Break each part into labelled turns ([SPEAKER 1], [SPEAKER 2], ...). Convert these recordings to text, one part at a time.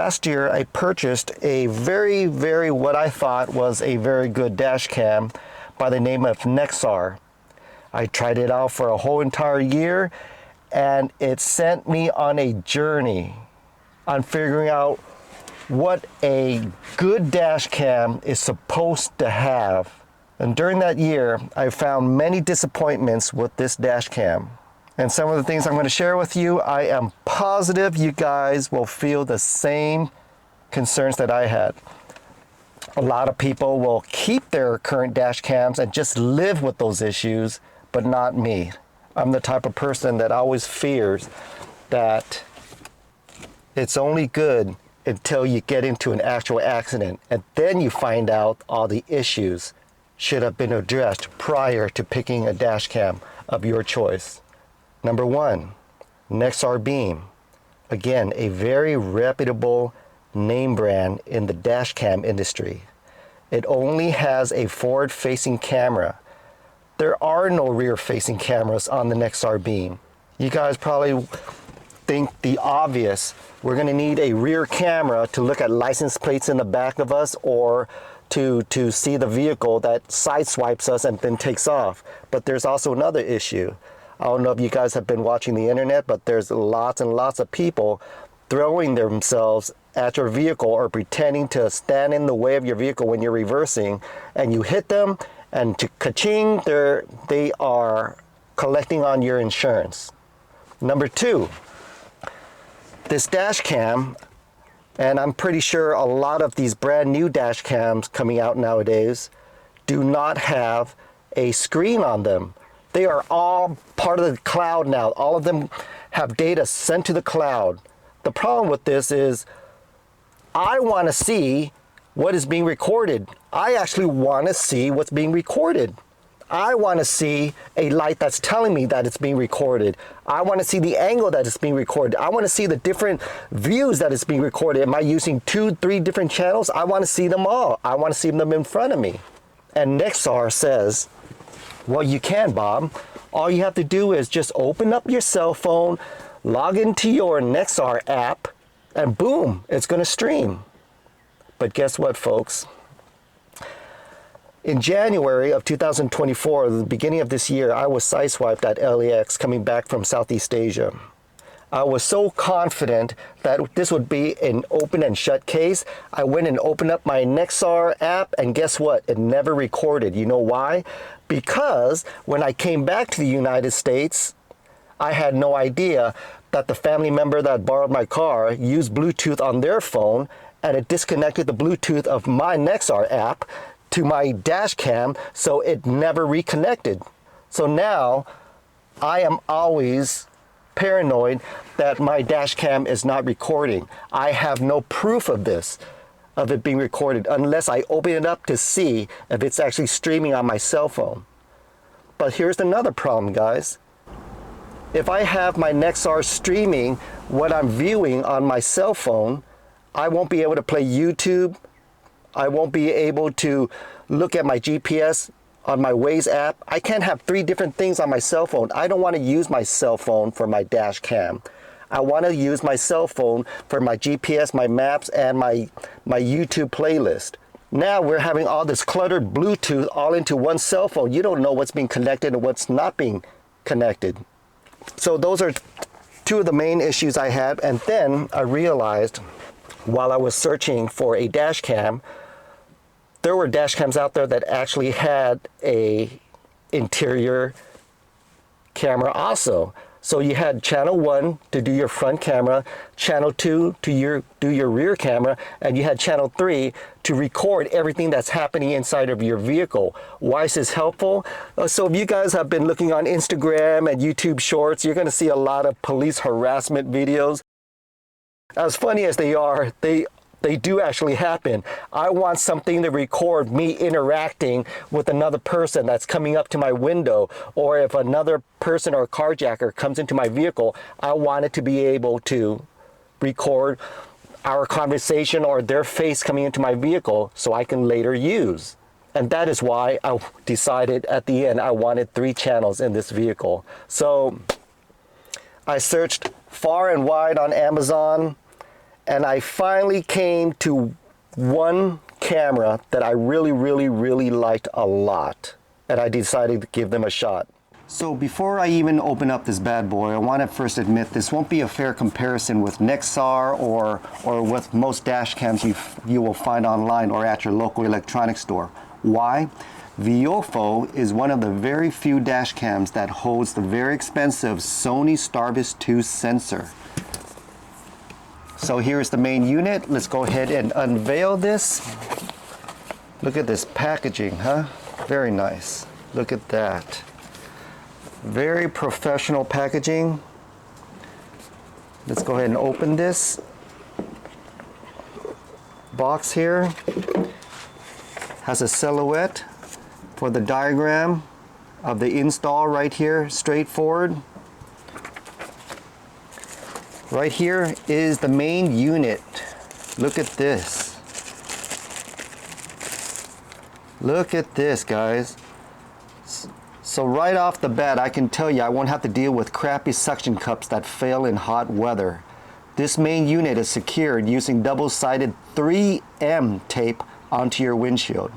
[SPEAKER 1] last year I purchased a very what I thought was a very good dash cam by the name of Nexar. I tried it out for a whole entire year, and it sent me on a journey on figuring out what a good dash cam is supposed to have. And during that year, I found many disappointments with this dash cam. And some of the things I'm going to share with you, I am positive you guys will feel the same concerns that I had. A lot of people will keep their current dash cams and just live with those issues, but not me. I'm the type of person that always fears that it's only good until you get into an actual accident, and then you find out all the issues should have been addressed prior to picking a dash cam of your choice. Number one, Nexar Beam. Again, a very reputable name brand in the dash cam industry. It only has a forward-facing camera. There are no rear-facing cameras on the Nexar Beam. You guys probably think the obvious. We're going to need a rear camera to look at license plates in the back of us, or to see the vehicle that sideswipes us and then takes off. But there's also another issue. I don't know if you guys have been watching the internet, but there's lots and lots of people throwing themselves at your vehicle or pretending to stand in the way of your vehicle when you're reversing, and you hit them, and to ka-ching, they are collecting on your insurance. Number two, this dash cam, and I'm pretty sure a lot of these brand new dash cams coming out nowadays do not have a screen on them. They are all part of the cloud now. All of them have data sent to the cloud. The problem with this is I want to see what is being recorded. I actually want to see what's being recorded. I want to see a light that's telling me that it's being recorded. I want to see the angle that it's being recorded. I want to see the different views that it's being recorded. Am I using 2-3 different channels? I want to see them all. I want to see them in front of me. And Nexar says, well, you can, Bob. All you have to do is just open up your cell phone, log into your Nexar app, and boom, it's going to stream. But guess what, folks? In January of 2024, the beginning of this year, I was sideswiped at LAX coming back from Southeast Asia. I was so confident that this would be an open and shut case. I went and opened up my Nexar app, and guess what? It never recorded. You know why? Because when I came back to the United States, I had no idea that the family member that borrowed my car used Bluetooth on their phone, and it disconnected the Bluetooth of my Nexar app to my dash cam, so it never reconnected. So now I am always paranoid that my dash cam is not recording. I have no proof of this, of it being recorded, unless I open it up to see if it's actually streaming on my cell phone. But here's another problem, guys. If I have my Nexar streaming what I'm viewing on my cell phone, I won't be able to play YouTube. I won't be able to look at my GPS on my Waze app. I can't have 3 different things on my cell phone. I don't want to use my cell phone for my dash cam. I want to use my cell phone for my GPS, my maps, and my YouTube playlist. Now we're having all this cluttered Bluetooth all into one cell phone. You don't know what's being connected and what's not being connected. So those are 2 of the main issues I had. And then I realized while I was searching for a dash cam, there were dash cams out there that actually had a interior camera also. So you had channel 1 to do your front camera, channel 2 to do your rear camera, and you had channel 3 to record everything that's happening inside of your vehicle. Why is this helpful? So if you guys have been looking on Instagram and YouTube Shorts, you're going to see a lot of police harassment videos. As funny as they are, they do actually happen. I want something to record me interacting with another person that's coming up to my window, or if another person or a carjacker comes into my vehicle, I want it to be able to record our conversation or their face coming into my vehicle so I can later use. And that is why I decided at the end I wanted 3 channels in this vehicle. So I searched far and wide on Amazon, And I finally came to one camera that I really liked a lot, and I decided to give them a shot. So before I even open up this bad boy, I want to first admit this won't be a fair comparison with Nexar or with most dash cams you will find online or at your local electronics store. Why? VIOFO is one of the very few dash cams that holds the very expensive Sony Starvis 2 sensor. So here's the main unit. Let's go ahead and unveil this. Look at this packaging, huh? Very nice. Look at that. Very professional packaging. Let's go ahead and open this box here. Has a silhouette for the diagram of the install right here, straightforward. Right here is the main unit. Look at this. Look at this, guys. So right off the bat, I can tell you I won't have to deal with crappy suction cups that fail in hot weather. This main unit is secured using double-sided 3M tape onto your windshield.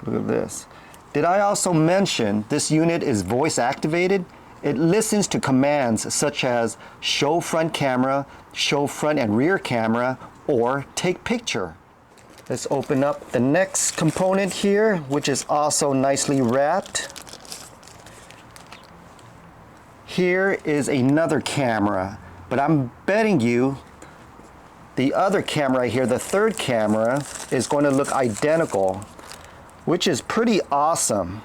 [SPEAKER 1] Look at this. Did I also mention this unit is voice activated? It listens to commands such as show front camera, show front and rear camera, or take picture. Let's open up the next component here, which is also nicely wrapped. Here is another camera, but I'm betting you the other camera right here, the third camera, is going to look identical, which is pretty awesome.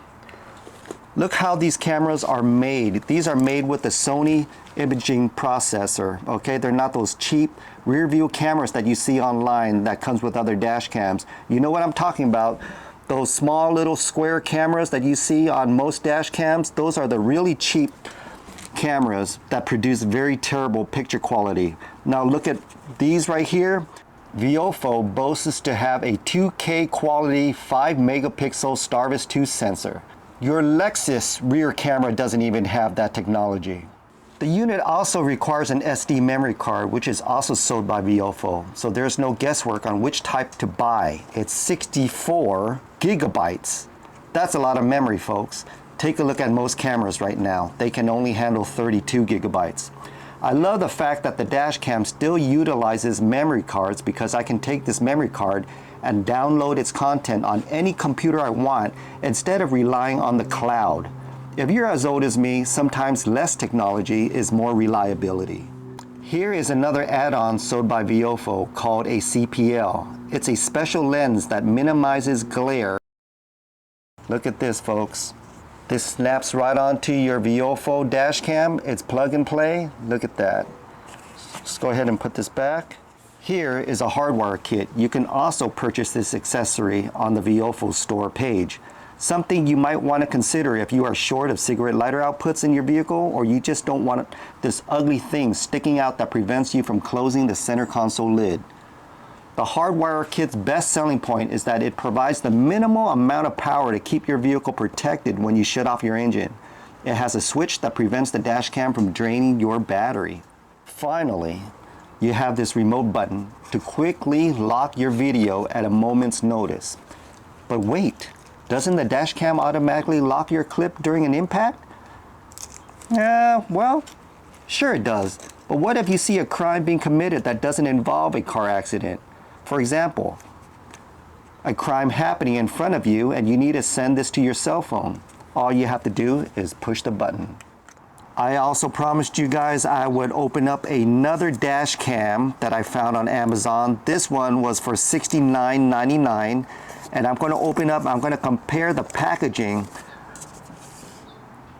[SPEAKER 1] Look how these cameras are made. These are made with the Sony imaging processor, okay? They're not those cheap rear view cameras that you see online that comes with other dash cams. You know what I'm talking about? Those small little square cameras that you see on most dash cams, those are the really cheap cameras that produce very terrible picture quality. Now look at these right here. VIOFO boasts to have a 2K quality 5 megapixel Starvis 2 sensor. Your Lexus rear camera doesn't even have that technology. The unit also requires an SD memory card, which is also sold by VIOFO, so there's no guesswork on which type to buy. It's 64 gigabytes. That's a lot of memory, folks. Take a look at most cameras right now. They can only handle 32 gigabytes. I love the fact that the dash cam still utilizes memory cards because I can take this memory card and download its content on any computer I want instead of relying on the cloud. If you're as old as me, sometimes less technology is more reliability. Here is another add-on sold by VIOFO called a CPL. It's a special lens that minimizes glare. Look at this, folks. This snaps right onto your VIOFO dash cam. It's plug and play. Look at that. Let's go ahead and put this back. Here is a hardwire kit. You can also purchase this accessory on the VIOFO store page. Something you might want to consider if you are short of cigarette lighter outputs in your vehicle, or you just don't want this ugly thing sticking out that prevents you from closing the center console lid. The hardwire kit's best selling point is that it provides the minimal amount of power to keep your vehicle protected when you shut off your engine. It has a switch that prevents the dash cam from draining your battery. Finally, you have this remote button to quickly lock your video at a moment's notice. But wait, doesn't the dash cam automatically lock your clip during an impact? Well, sure it does. But what if you see a crime being committed that doesn't involve a car accident? For example, a crime happening in front of you and you need to send this to your cell phone. All you have to do is push the button. I also promised you guys I would open up another dash cam that I found on Amazon. This one was for $69.99, and I'm going to open up, I'm going to compare the packaging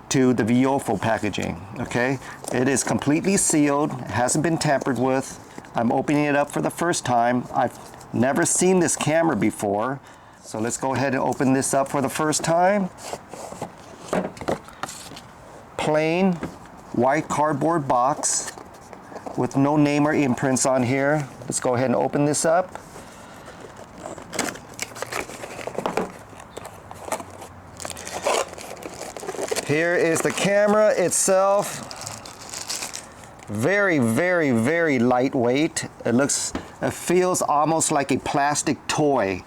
[SPEAKER 1] to the VIOFO packaging, okay? It is completely sealed, hasn't been tampered with. I'm opening it up for the first time. I've never seen this camera before. So let's go ahead and open this up for the first time. Plain white cardboard box with no name or imprints on here. Let's go ahead and open this up. Here is the camera itself. Very, very, very lightweight. It feels almost like a plastic toy.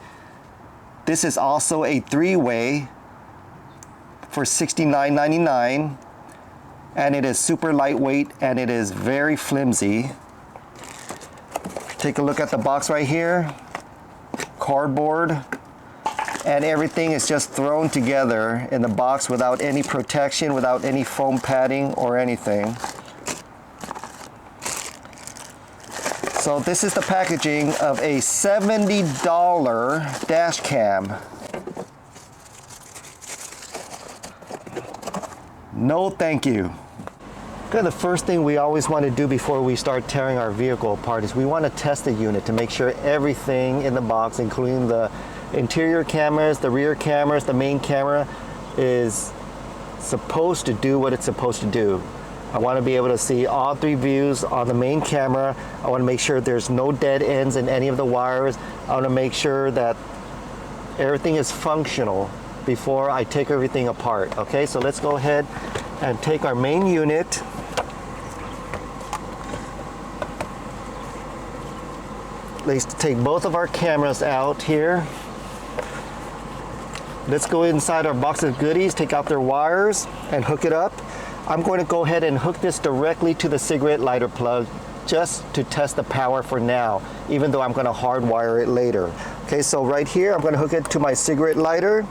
[SPEAKER 1] This is also a 3-way for $69.99, and it is super lightweight and it is very flimsy. Take a look at the box right here. Cardboard, and everything is just thrown together in the box without any protection, without any foam padding or anything. So this is the packaging of a $70 dash cam. No thank you. Okay, the first thing we always want to do before we start tearing our vehicle apart is we want to test the unit to make sure everything in the box, including the interior cameras, the rear cameras, the main camera, is supposed to do what it's supposed to do. I want to be able to see all 3 views on the main camera. I want to make sure there's no dead ends in any of the wires. I want to make sure that everything is functional before I take everything apart. Okay, so let's go ahead and take our main unit. Let's take both of our cameras out here. Let's go inside our box of goodies, take out their wires and hook it up. I'm going to go ahead and hook this directly to the cigarette lighter plug just to test the power for now, even though I'm going to hardwire it later. Okay, so right here, I'm going to hook it to my cigarette lighter,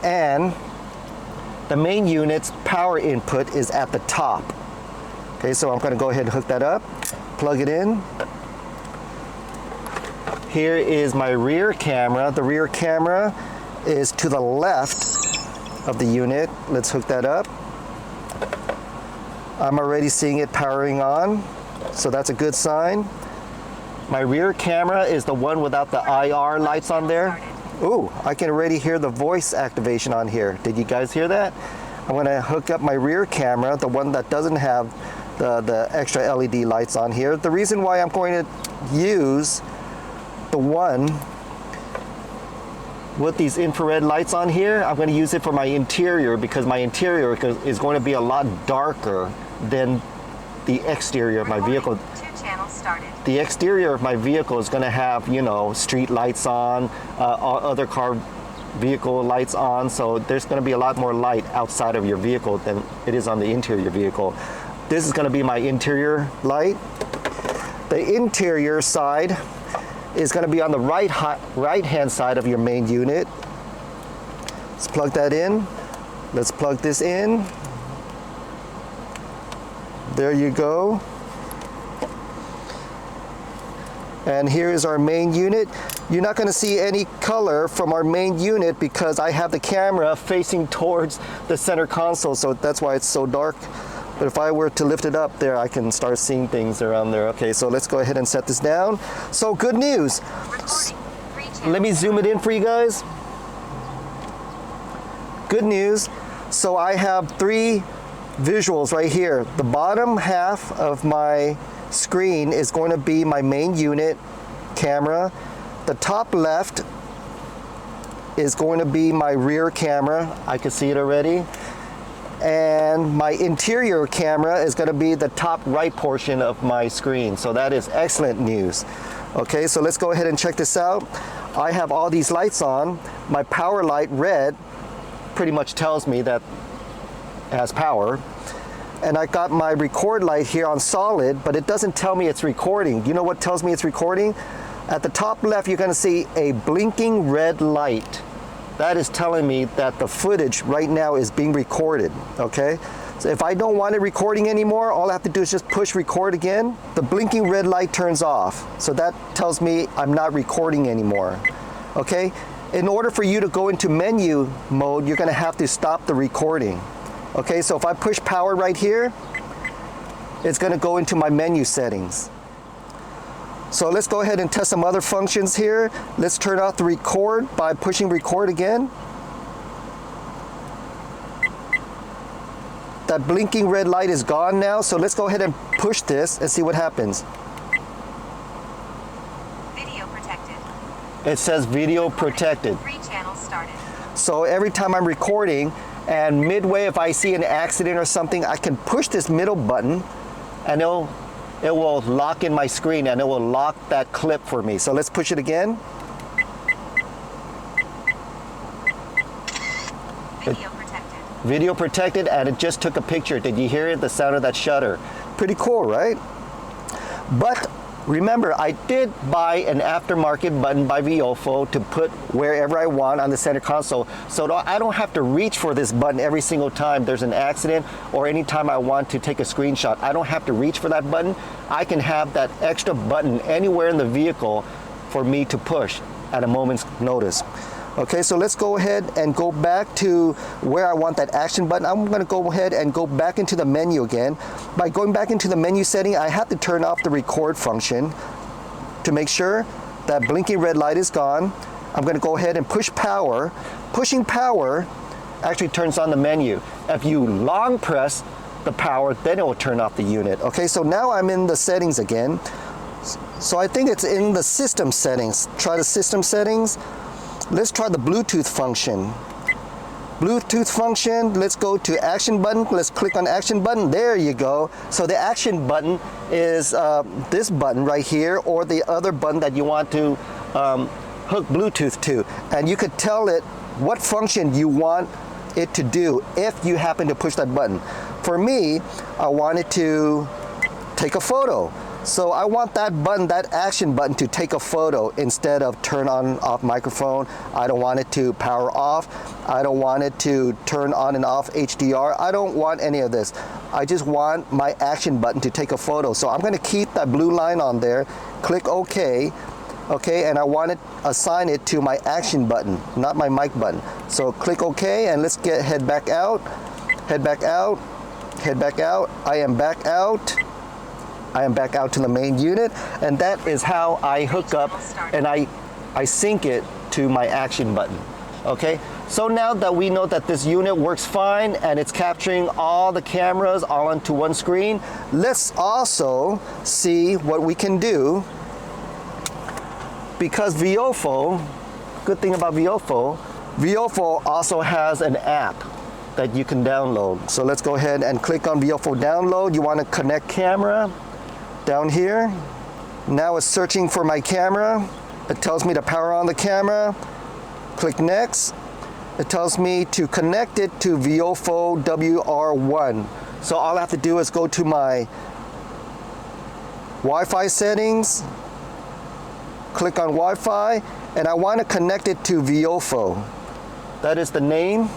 [SPEAKER 1] and the main unit's power input is at the top. Okay, so I'm going to go ahead and hook that up, plug it in. Here is my rear camera. The rear camera is to the left of the unit. Let's hook that up. I'm already seeing it powering on, so that's a good sign. My rear camera is the one without the IR lights on there. Ooh, I can already hear the voice activation on here. Did you guys hear that? I'm gonna hook up my rear camera, the one that doesn't have the extra LED lights on here. The reason why I'm going to use the one with these infrared lights on here, I'm going to use it for my interior, because my interior is going to be a lot darker than the exterior of my vehicle. The exterior of my vehicle is going to have, you know, street lights on, other car vehicle lights on, so there's going to be a lot more light outside of your vehicle than it is on the interior vehicle. This is going to be my interior light. The interior side is going to be on the right-hand side of your main unit. Let's plug that in. Let's plug this in. There you go. And here is our main unit. You're not going to see any color from our main unit because I have the camera facing towards the center console, so that's why it's so dark. But if I were to lift it up there, I can start seeing things around there. Okay, so let's go ahead and set this down. So good news. Let me zoom it in for you guys. Good news. So I have 3 visuals right here. The bottom half of my screen is going to be my main unit camera. The top left is going to be my rear camera. I can see it already. And my interior camera is going to be the top right portion of my screen. So that is excellent news. Okay, so let's go ahead and check this out. I have all these lights on. My power light red pretty much tells me that it has power. And I got my record light here on solid, but it doesn't tell me it's recording. You know what tells me it's recording? At the top left, you're going to see a blinking red light. That is telling me that the footage right now is being recorded, okay? So if I don't want it recording anymore, all I have to do is just push record again. The blinking red light turns off. So that tells me I'm not recording anymore, okay? In order for you to go into menu mode, you're gonna have to stop the recording. Okay, so if I push power right here, it's gonna go into my menu settings. So let's go ahead and test some other functions here. Let's turn off the record by pushing record again. That blinking red light is gone now, so let's go ahead and push this and see what happens.
[SPEAKER 2] Video protected.
[SPEAKER 1] It says video protected.
[SPEAKER 2] 3 channels started.
[SPEAKER 1] So every time I'm recording and midway if I see an accident or something, I can push this middle button and it will lock in my screen and it will lock that clip for me. So let's push it again.
[SPEAKER 2] Video protected.
[SPEAKER 1] Video protected, and it just took a picture. Did you hear it? The sound of that shutter. Pretty cool, right? But remember, I did buy an aftermarket button by VIOFO to put wherever I want on the center console, so I don't have to reach for this button every single time there's an accident or anytime I want to take a screenshot. I don't have to reach for that button. I can have that extra button anywhere in the vehicle for me to push at a moment's notice. Okay, so let's go ahead and go back to where I want that action button. I'm going to go ahead and go back into the menu again. By going back into the menu setting, I have to turn off the record function to make sure that blinking red light is gone. I'm going to go ahead and push power. Pushing power actually turns on the menu. If you long press the power, then it will turn off the unit. Okay, so now I'm in the settings again. So I think it's in the system settings. Try the system settings. Let's try the Bluetooth function. Bluetooth function, let's go to action button. Let's click on action button. There you go. So the action button is this button right here, or the other button that you want to hook Bluetooth to. And you could tell it what function you want it to do if you happen to push that button. For me, I wanted to take a photo. So I want that button, that action button, to take a photo instead of turn on off microphone. I don't want it to power off. I don't want it to turn on and off HDR. I don't want any of this. I just want my action button to take a photo. So I'm going to keep that blue line on there, click OK, okay, and I want to assign it to my action button, not my mic button. So click OK, and let's head back out, head back out, head back out. I am back out. I am back out to the main unit, and that is how I hook up and I sync it to my action button. Okay, so now that we know that this unit works fine and it's capturing all the cameras all onto one screen, let's also see what we can do, because VIOFO, good thing about VIOFO also has an app that you can download. So let's go ahead and click on VIOFO download. You want to connect camera. Down here, now it's searching for my camera. It tells me to power on the camera. Click next. It tells me to connect it to VIOFO WR1. So all I have to do is go to my Wi-Fi settings, click on Wi-Fi, and I want to connect it to VIOFO. That is the name.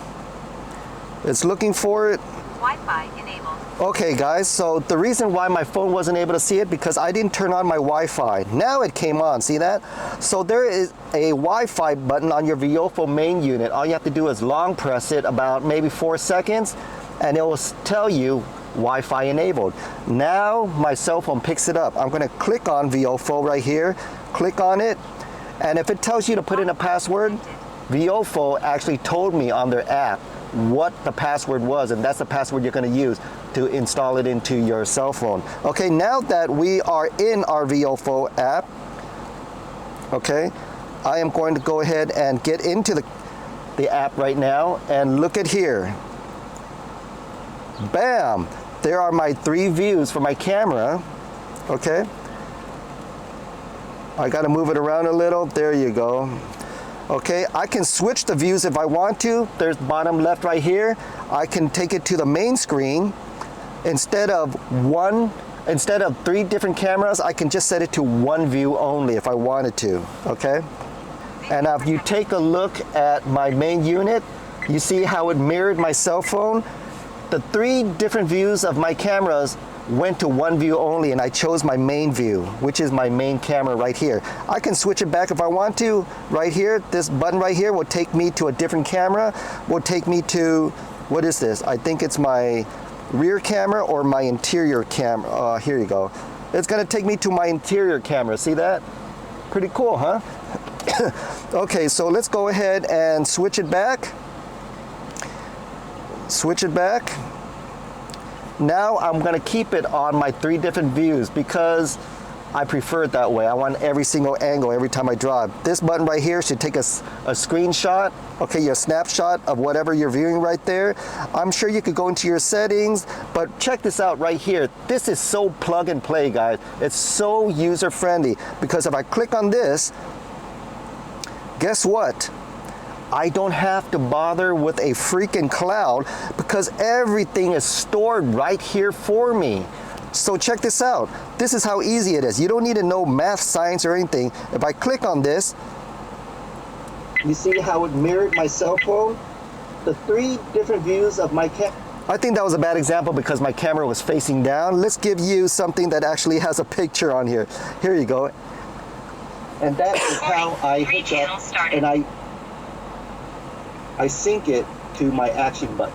[SPEAKER 1] It's looking for it.
[SPEAKER 2] Wi-Fi enabled.
[SPEAKER 1] Okay guys, so the reason why my phone wasn't able to see it, because I didn't turn on my Wi-Fi. Now it came on, see that? So there is a Wi-Fi button on your VIOFO main unit. All you have to do is long press it about maybe 4 seconds, and it will tell you Wi-Fi enabled. Now my cell phone picks it up. I'm gonna click on VIOFO right here, click on it, and if it tells you to put in a password, VIOFO actually told me on their app what the password was, and that's the password you're going to use to install it into your cell phone. Okay, now that we are in our VIOFO app, okay, I am going to go ahead and get into the app right now, and look at here. Bam! There are my 3 views for my camera. Okay, I got to move it around a little. There you go. Okay, I can switch the views if I want to. There's bottom left right here. I can take it to the main screen. Instead of 3 different cameras, I can just set it to 1 view only if I wanted to, okay? And if you take a look at my main unit, you see how it mirrored my cell phone? The 3 different views of my cameras went to 1 view only, and I chose my main view, which is my main camera right here. I can switch it back if I want to. Right here, this button right here will take me to a different camera, will take me to, what is this? I think it's my rear camera or my interior camera. Here you go. It's gonna take me to my interior camera. See that? Pretty cool, huh? Okay, so let's go ahead and switch it back. Switch it back. Now I'm going to keep it on my 3 different views, because I prefer it that way. I want every single angle every time I drive. This button right here should take a screenshot, okay, your snapshot of whatever you're viewing right there. I'm sure you could go into your settings, but check this out right here. This is so plug and play, guys. It's so user friendly because if I click on this, guess what? I don't have to bother with a freaking cloud because everything is stored right here for me. So check this out. This is how easy it is. You don't need to know math, science, or anything. If I click on this, you see how it mirrored my cell phone? The 3 different views of my camera. I think that was a bad example because my camera was facing down. Let's give you something that actually has a picture on here. Here you go. And that is how I hook up and I sync it to my action button.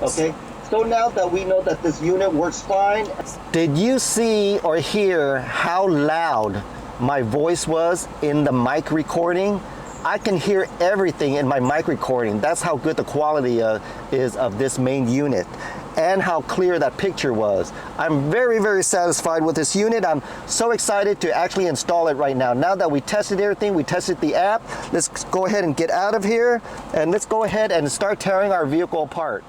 [SPEAKER 1] Okay? So now that we know that this unit works fine. Did you see or hear how loud my voice was in the mic recording? I can hear everything in my mic recording. That's how good the quality is of this main unit and how clear that picture was. I'm very, very satisfied with this unit. I'm so excited to actually install it right now. Now that we tested everything, we tested the app, let's go ahead and get out of here and let's go ahead and start tearing our vehicle apart.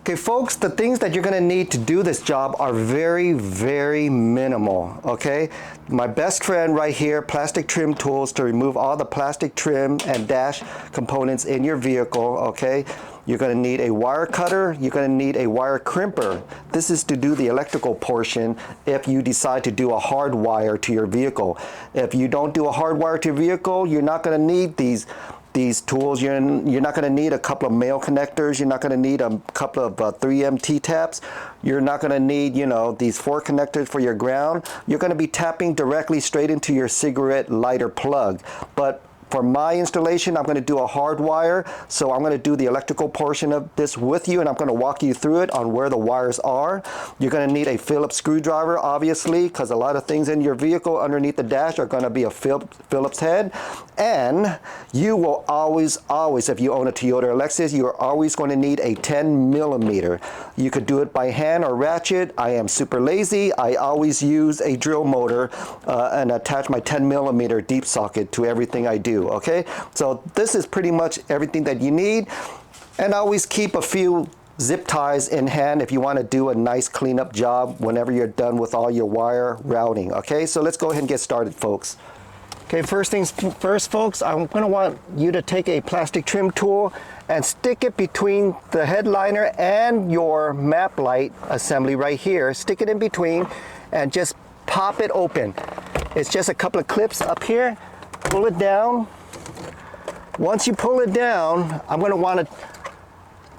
[SPEAKER 1] Okay, folks, the things that you're gonna need to do this job are very, very minimal, okay? My best friend right here, plastic trim tools to remove all the plastic trim and dash components in your vehicle, okay? You're gonna need a wire cutter, you're gonna need a wire crimper. This is to do the electrical portion if you decide to do a hard wire to your vehicle. If you don't do a hard wire to your vehicle, you're not gonna need these tools. You're not going to need a couple of male connectors. You're not going to need a couple of 3M T-taps. You're not going to need, you know, these 4 connectors for your ground. You're going to be tapping directly straight into your cigarette lighter plug. But for my installation, I'm going to do a hard wire, so I'm going to do the electrical portion of this with you, and I'm going to walk you through it on where the wires are. You're going to need a Phillips screwdriver, obviously, because a lot of things in your vehicle underneath the dash are going to be a Phillips head. And you will always, if you own a Toyota or Lexus, you are always going to need a 10 millimeter. You could do it by hand or ratchet. I am super lazy. I always use a drill motor and attach my 10 millimeter deep socket to everything I do. Okay, so this is pretty much everything that you need, and always keep a few zip ties in hand if you want to do a nice cleanup job whenever you're done with all your wire routing. Okay, so let's go ahead and get started, folks. Okay, first things first, folks, I'm going to want you to take a plastic trim tool and stick it between the headliner and your map light assembly right here. Stick it in between and just pop it open. It's just a couple of clips up here. Pull it down. Once you pull it down, I'm going to want to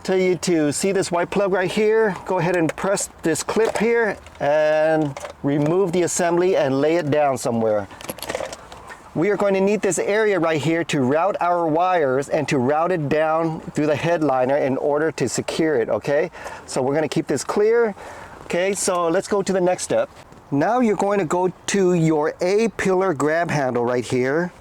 [SPEAKER 1] tell you to see this white plug right here. Go ahead and press this clip here and remove the assembly and lay it down somewhere. We are going to need this area right here to route our wires and to route it down through the headliner in order to secure it, okay? So we're going to keep this clear. Okay, so let's go to the next step. Now you're going to go to your A-pillar grab handle right here.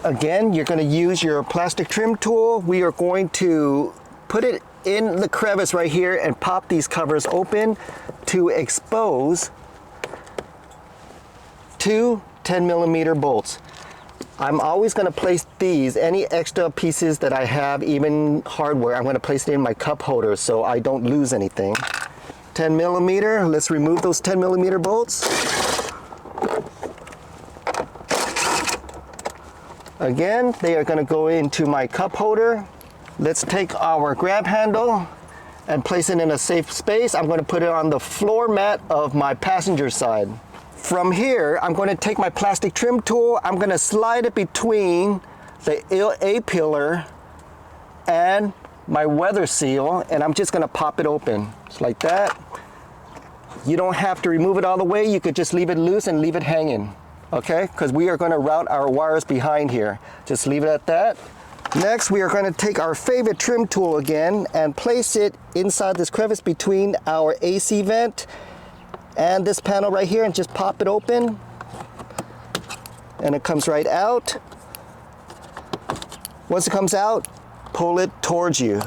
[SPEAKER 1] Again, you're going to use your plastic trim tool. We are going to put it in the crevice right here and pop these covers open to expose 2 10 millimeter bolts. I'm always going to place these, any extra pieces that I have, even hardware, I'm going to place it in my cup holder so I don't lose anything. 10 millimeter, let's remove those 10 millimeter bolts. Again, they are going to go into my cup holder. Let's take our grab handle and place it in a safe space. I'm going to put it on the floor mat of my passenger side. From here, I'm going to take my plastic trim tool. I'm going to slide it between the A-pillar and my weather seal, and I'm just going to pop it open, just like that. You don't have to remove it all the way. You could just leave it loose and leave it hanging, okay? Because we are going to route our wires behind here. Just leave it at that. Next, we are going to take our favorite trim tool again and place it inside this crevice between our AC vent and this panel right here, and just pop it open, and it comes right out. Once it comes out, pull it towards you.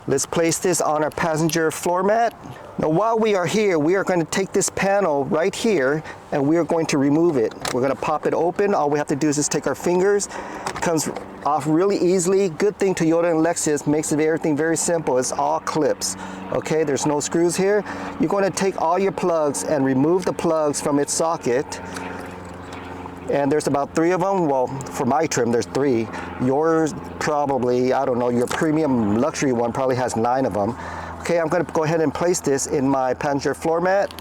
[SPEAKER 1] Let's place this on our passenger floor mat. Now while we are here, we are going to take this panel right here and we are going to remove it. We're going to pop it open. All we have to do is just take our fingers. It comes off really easily. Good thing Toyota and Lexus makes everything very simple. It's all clips. Okay, there's no screws here. You're going to take all your plugs and remove the plugs from its socket. And there's about 3 of them. Well, for my trim, there's 3. Yours probably, I don't know, your premium luxury one probably has 9 of them. Okay, I'm going to go ahead and place this in my passenger floor mat.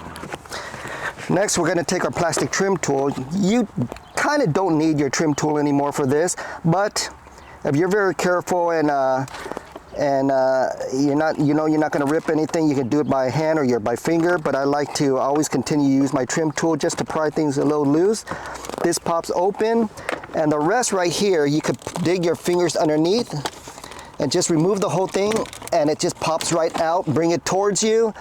[SPEAKER 1] Next, we're going to take our plastic trim tool. You kind of don't need your trim tool anymore for this, but if you're very careful and you're not going to rip anything, you can do it by hand or by finger. But I like to always continue to use my trim tool just to pry things a little loose. This pops open, and the rest right here, you could dig your fingers underneath and just remove the whole thing, and it just pops right out. Bring it towards you.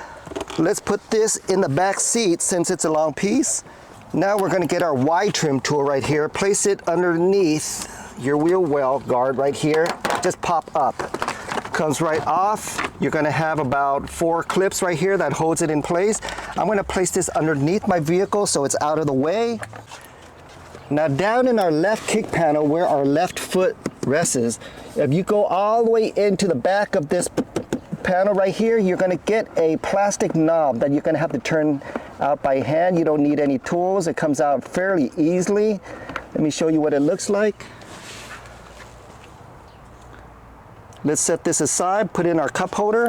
[SPEAKER 1] Let's put this in the back seat since it's a long piece. Now we're going to get our Y trim tool right here. Place it underneath your wheel well guard right here. Just pop up. Comes right off. You're going to have about 4 clips right here that holds it in place. I'm going to place this underneath my vehicle so it's out of the way. Now down in our left kick panel where our left foot rests, if you go all the way into the back of this panel right here, you're going to get a plastic knob that you're going to have to turn out by hand. You don't need any tools. It comes out fairly easily. Let me show you what it looks like. Let's set this aside, put in our cup holder.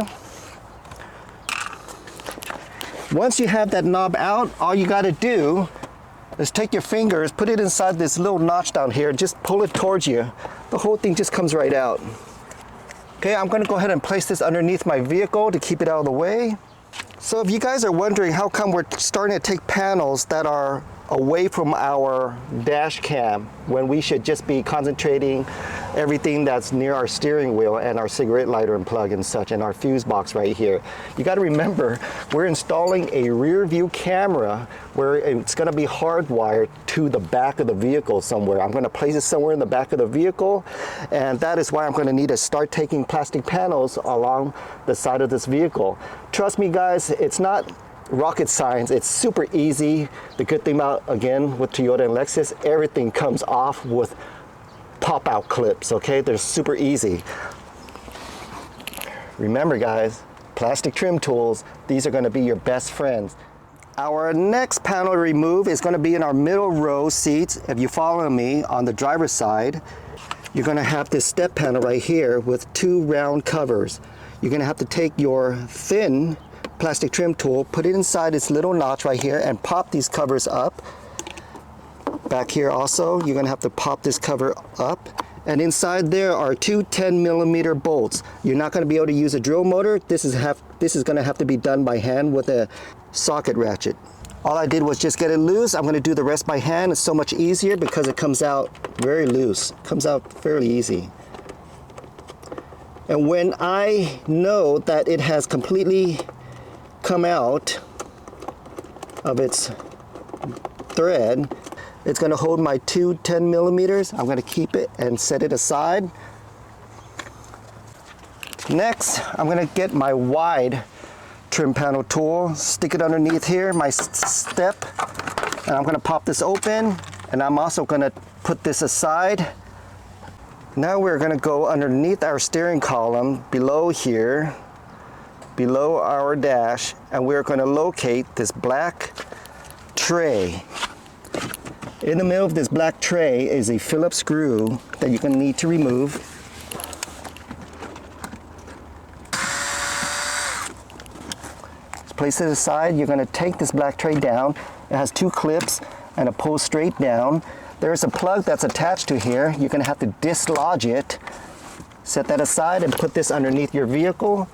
[SPEAKER 1] Once you have that knob out, all you got to do is take your fingers, put it inside this little notch down here, just pull it towards you. The whole thing just comes right out. Okay, I'm going to go ahead and place this underneath my vehicle to keep it out of the way. So if you guys are wondering how come we're starting to take panels that are away from our dash cam when we should just be concentrating everything that's near our steering wheel and our cigarette lighter and plug and such, and our fuse box right here. You got to remember, we're installing a rear view camera where it's going to be hardwired to the back of the vehicle somewhere. I'm going to place it somewhere in the back of the vehicle, and that is why I'm going to need to start taking plastic panels along the side of this vehicle. Trust me guys, it's not rocket science. It's super easy. The good thing about, again, with Toyota and Lexus, everything comes off with pop-out clips, okay? They're super easy. Remember guys, plastic trim tools, these are going to be your best friends. Our next panel to remove is going to be in our middle row seats. If you follow me on the driver's side, you're going to have this step panel right here with 2 round covers. You're going to have to take your thin plastic trim tool, put it inside this little notch right here and pop these covers up. Back here also, you're going to have to pop this cover up, and inside there are 2 10mm bolts. You're not going to be able to use a drill motor. This is going to have to be done by hand with a socket ratchet. All I did was just get it loose. I'm going to do the rest by hand. It's so much easier because it comes out very loose. It comes out fairly easy. And when I know that it has completely come out of its thread, it's going to hold my 2 10mm. I'm going to keep it and set it aside. Next, I'm going to get my wide trim panel tool, stick it underneath here, my step, and I'm going to pop this open, and I'm also going to put this aside. Now we're going to go underneath our steering column below here, below our dash, and we're going to locate this black tray. In the middle of this black tray is a Phillips screw that you're going to need to remove. Just place it aside. You're going to take this black tray down. It has 2 clips and it pulls straight down. There's a plug that's attached to here. You're going to have to dislodge it. Set that aside and put this underneath your vehicle.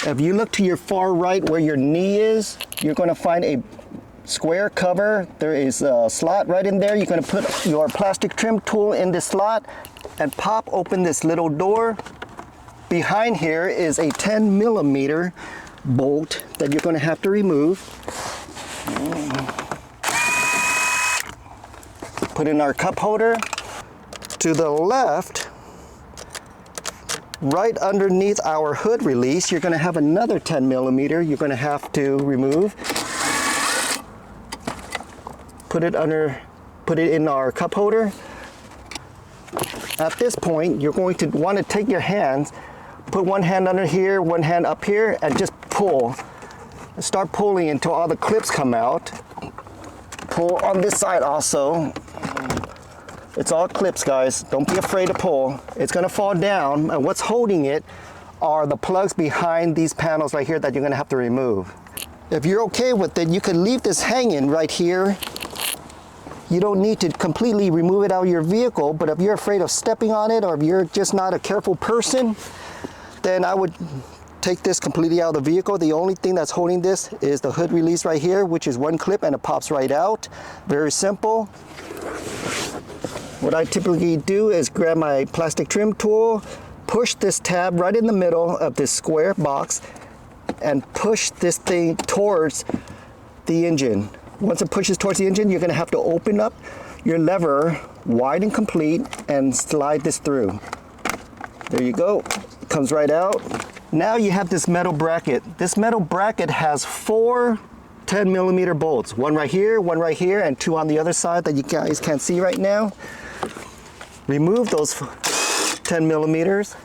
[SPEAKER 1] If you look to your far right where your knee is, you're going to find a square cover. There is a slot right in there. You're going to put your plastic trim tool in this slot and pop open this little door. Behind here is a 10mm bolt that you're going to have to remove. Put in our cup holder. To the left right underneath our hood release, you're going to have another 10 millimeter you're going to have to remove. Put it in our cup holder. At this point, you're going to want to take your hands, put one hand under here, one hand up here, and just pull. Start pulling until all the clips come out. Pull on this side also. It's all clips, guys. Don't be afraid to pull. It's gonna fall down, and what's holding it are the plugs behind these panels right here that you're gonna have to remove. If you're okay with it, you can leave this hanging right here. You don't need to completely remove it out of your vehicle, but if you're afraid of stepping on it, or if you're just not a careful person, then I would take this completely out of the vehicle. The only thing that's holding this is the hood release right here, which is one clip and it pops right out. Very simple. What I typically do is grab my plastic trim tool, push this tab right in the middle of this square box, and push this thing towards the engine. Once it pushes towards the engine, you're going to have to open up your lever wide and complete and slide this through. There you go. It comes right out. Now you have this metal bracket. This metal bracket has 4 10 millimeter bolts. One right here, and 2 on the other side that you guys can't see right now. Remove those 10 millimeters.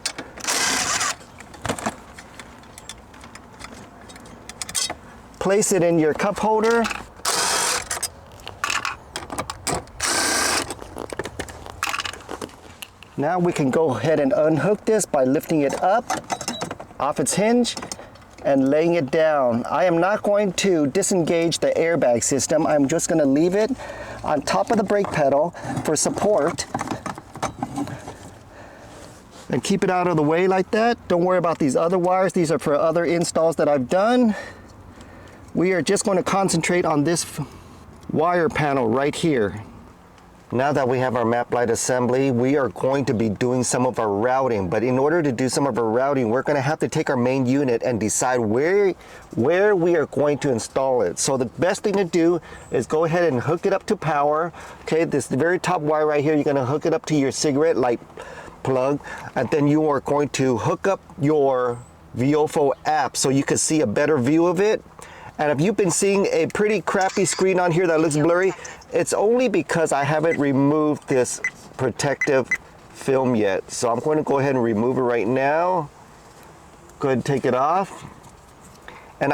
[SPEAKER 1] Place it in your cup holder. Now we can go ahead and unhook this by lifting it up off its hinge and laying it down. I am not going to disengage the airbag system. I'm just going to leave it on top of the brake pedal for support and keep it out of the way like that. Don't worry about these other wires. These are for other installs that I've done. We are just going to concentrate on this wire panel right here. Now that we have our map light assembly, we are going to be doing some of our routing. But in order to do some of our routing, we're going to have to take our main unit and decide where we are going to install it. So the best thing to do is go ahead and hook it up to power. Okay, this very top wire right here, you're going to hook it up to your cigarette light plug, and then you are going to hook up your VIOFO app so you can see a better view of it. And if you've been seeing a pretty crappy screen on here that looks blurry, it's only because I haven't removed this protective film yet. So I'm going to go ahead and remove it right now. Go ahead and take it off. And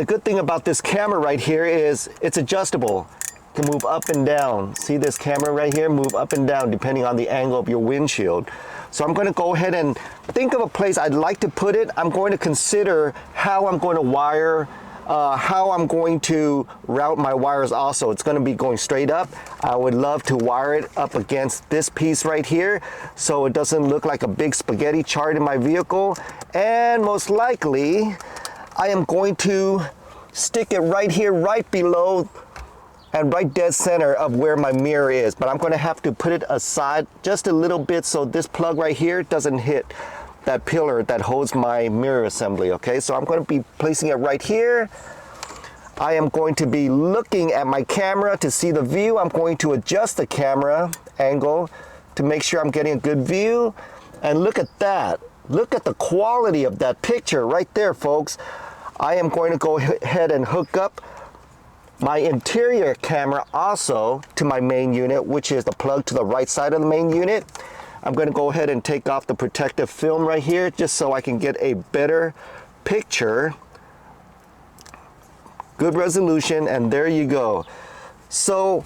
[SPEAKER 1] the good thing about this camera right here is it's adjustable. It can move up and down. See this camera right here? Move up and down depending on the angle of your windshield. So I'm going to go ahead and think of a place I'd like to put it. I'm going to consider how I'm going to wire, how I'm going to route my wires also. It's going to be going straight up. I would love to wire it up against this piece right here so it doesn't look like a big spaghetti chart in my vehicle. And most likely, I am going to stick it right here, right below and right dead center of where my mirror is. But I'm going to have to put it aside just a little bit so this plug right here doesn't hit that pillar that holds my mirror assembly, okay? So I'm going to be placing it right here. I am going to be looking at my camera to see the view. I'm going to adjust the camera angle to make sure I'm getting a good view. And look at that. Look at the quality of that picture right there, folks. I am going to go ahead and hook up my interior camera also to my main unit, which is the plug to the right side of the main unit. I'm going to go ahead and take off the protective film right here just so I can get a better picture. Good resolution, and there you go. So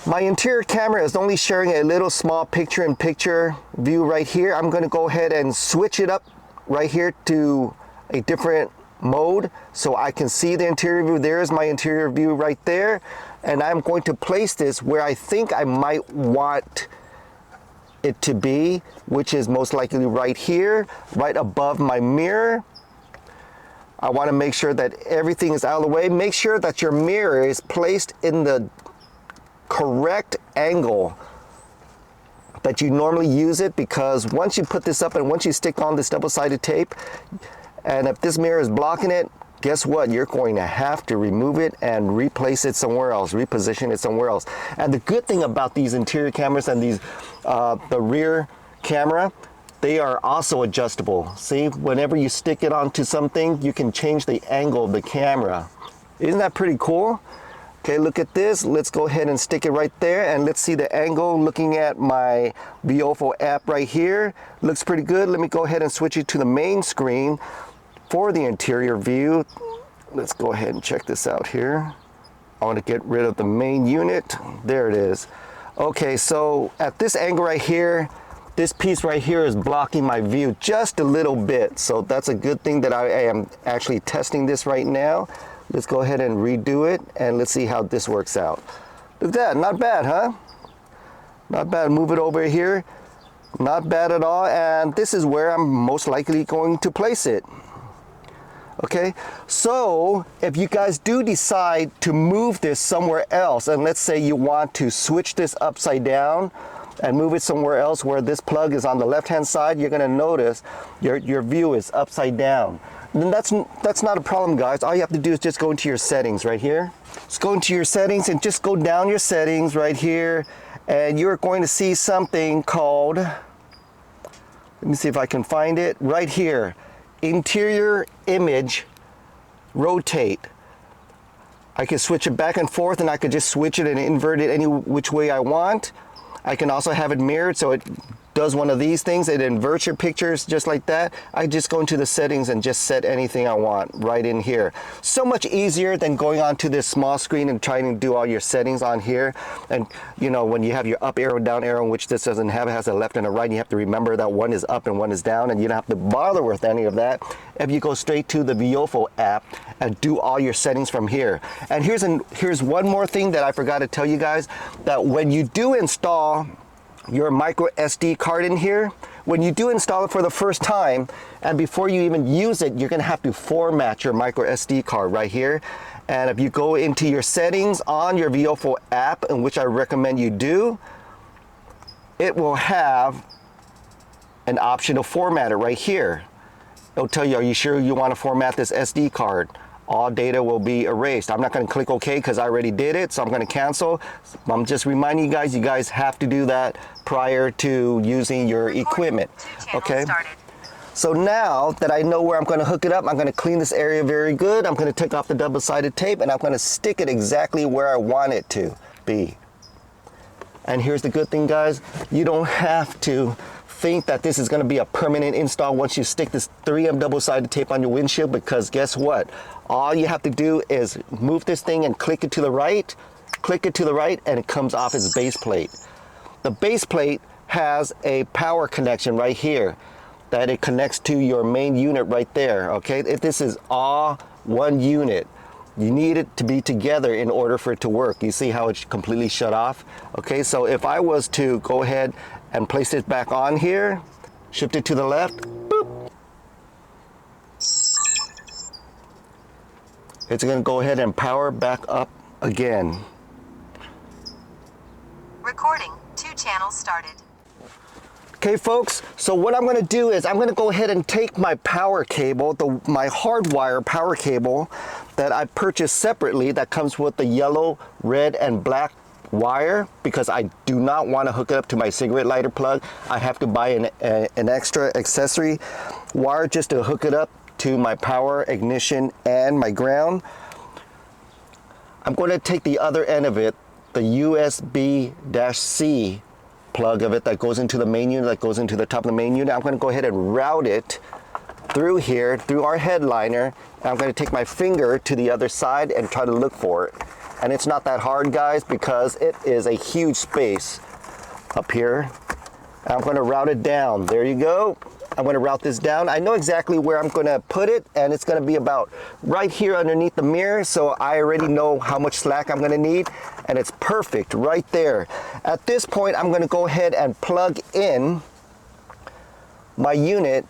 [SPEAKER 1] my interior camera is only sharing a little small picture-in-picture view right here. I'm going to go ahead and switch it up right here to a different mode so I can see the interior view. There's my interior view right there, and I'm going to place this where I think I might want it to be, which is most likely right here, right above my mirror. I want to make sure that everything is out of the way. Make sure that your mirror is placed in the correct angle that you normally use it, because once you put this up and once you stick on this double-sided tape, and if this mirror is blocking it, guess what? You're going to have to remove it and replace it somewhere else, reposition it somewhere else. And the good thing about these interior cameras and these the rear camera, they are also adjustable. See, whenever you stick it onto something, you can change the angle of the camera. Isn't that pretty cool? Okay, look at this. Let's go ahead and stick it right there, and let's see the angle looking at my VIOFO app right here. Looks pretty good. Let me go ahead and switch it to the main screen for the interior view. Let's go ahead and check this out here. I want to get rid of the main unit. There it is. Okay, so at this angle right here, this piece right here is blocking my view just a little bit. So that's a good thing that I am actually testing this right now. Let's go ahead and redo it, and let's see how this works out. Look at that, not bad, huh? Not bad. Move it over here. Not bad at all, and this is where I'm most likely going to place it. Okay, so if you guys do decide to move this somewhere else, and let's say you want to switch this upside down and move it somewhere else where this plug is on the left-hand side, you're gonna notice your view is upside down. Then that's not a problem, guys. All you have to do is just go into your settings right here. Just go into your settings and just go down your settings right here, and you're going to see something called, let me see if I can find it, right here, interior image rotate. I can switch it back and forth, and I could just switch it and invert it any which way I want. I can also have it mirrored, so it does one of these things. It inverts your pictures just like that. I just go into the settings and just set anything I want right in here. So much easier than going onto this small screen and trying to do all your settings on here. And you know, when you have your up arrow, down arrow, which this doesn't have, it has a left and a right, and you have to remember that one is up and one is down, and you don't have to bother with any of that if you go straight to the VIOFO app and do all your settings from here. And here's one more thing that I forgot to tell you guys, that when you do install your micro SD card in here, when you do install it for the first time, and before you even use it, you're gonna have to format your micro SD card right here. And if you go into your settings on your VIOFO app, and which I recommend you do, it will have an option to format it right here. It'll tell you, are you sure you want to format this SD card? All data will be erased. I'm not going to click OK because I already did it, so I'm going to cancel. I'm just reminding you guys have to do that prior to using your equipment. Okay. So now that I know where I'm going to hook it up, I'm going to clean this area very good. I'm going to take off the double-sided tape, and I'm going to stick it exactly where I want it to be. And here's the good thing, guys. You don't have to think that this is going to be a permanent install once you stick this 3M double-sided tape on your windshield, because guess what? All you have to do is move this thing and click it to the right, and it comes off its base plate. The base plate has a power connection right here that it connects to your main unit right there, okay? If this is all one unit, you need it to be together in order for it to work. You see how it's completely shut off? Okay, so if I was to go ahead and place it back on here, shift it to the left, boop. It's gonna go ahead and power back up again.
[SPEAKER 2] Recording, 2 channels started.
[SPEAKER 1] Okay folks, so what I'm gonna do is I'm gonna go ahead and take my power cable, my hardwire power cable that I purchased separately, that comes with the yellow, red, and black wire, because I do not want to hook it up to my cigarette lighter plug. I have to buy an extra accessory wire just to hook it up to my power, ignition, and my ground. I'm going to take the other end of it, the USB-C plug of it that goes into the main unit, that goes into the top of the main unit. I'm going to go ahead and route it through here, through our headliner, and I'm going to take my finger to the other side and try to look for it. And it's not that hard, guys, because it is a huge space up here. And I'm going to route it down. There you go. I'm going to route this down. I know exactly where I'm going to put it, and it's going to be about right here underneath the mirror, so I already know how much slack I'm going to need, and it's perfect right there. At this point, I'm going to go ahead and plug in my unit,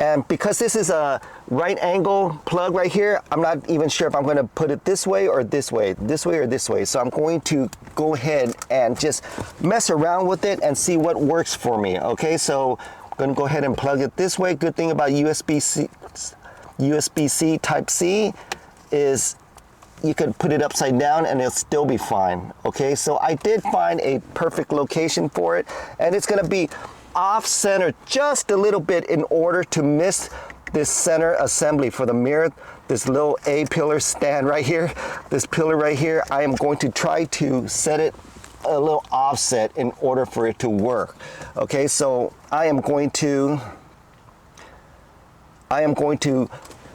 [SPEAKER 1] and because this is a right angle plug right here, I'm not even sure if I'm going to put it this way or this way, or this way. So I'm going to go ahead and just mess around with it and see what works for me. Okay, so I'm going to go ahead and plug it this way. Good thing about USB-C Type C is you could put it upside down and it'll still be fine. Okay, so I did find a perfect location for it, and it's going to be off center just a little bit in order to miss this center assembly for the mirror. This little A pillar stand right here, this pillar right here, I am going to try to set it a little offset in order for it to work. Okay, so I am going to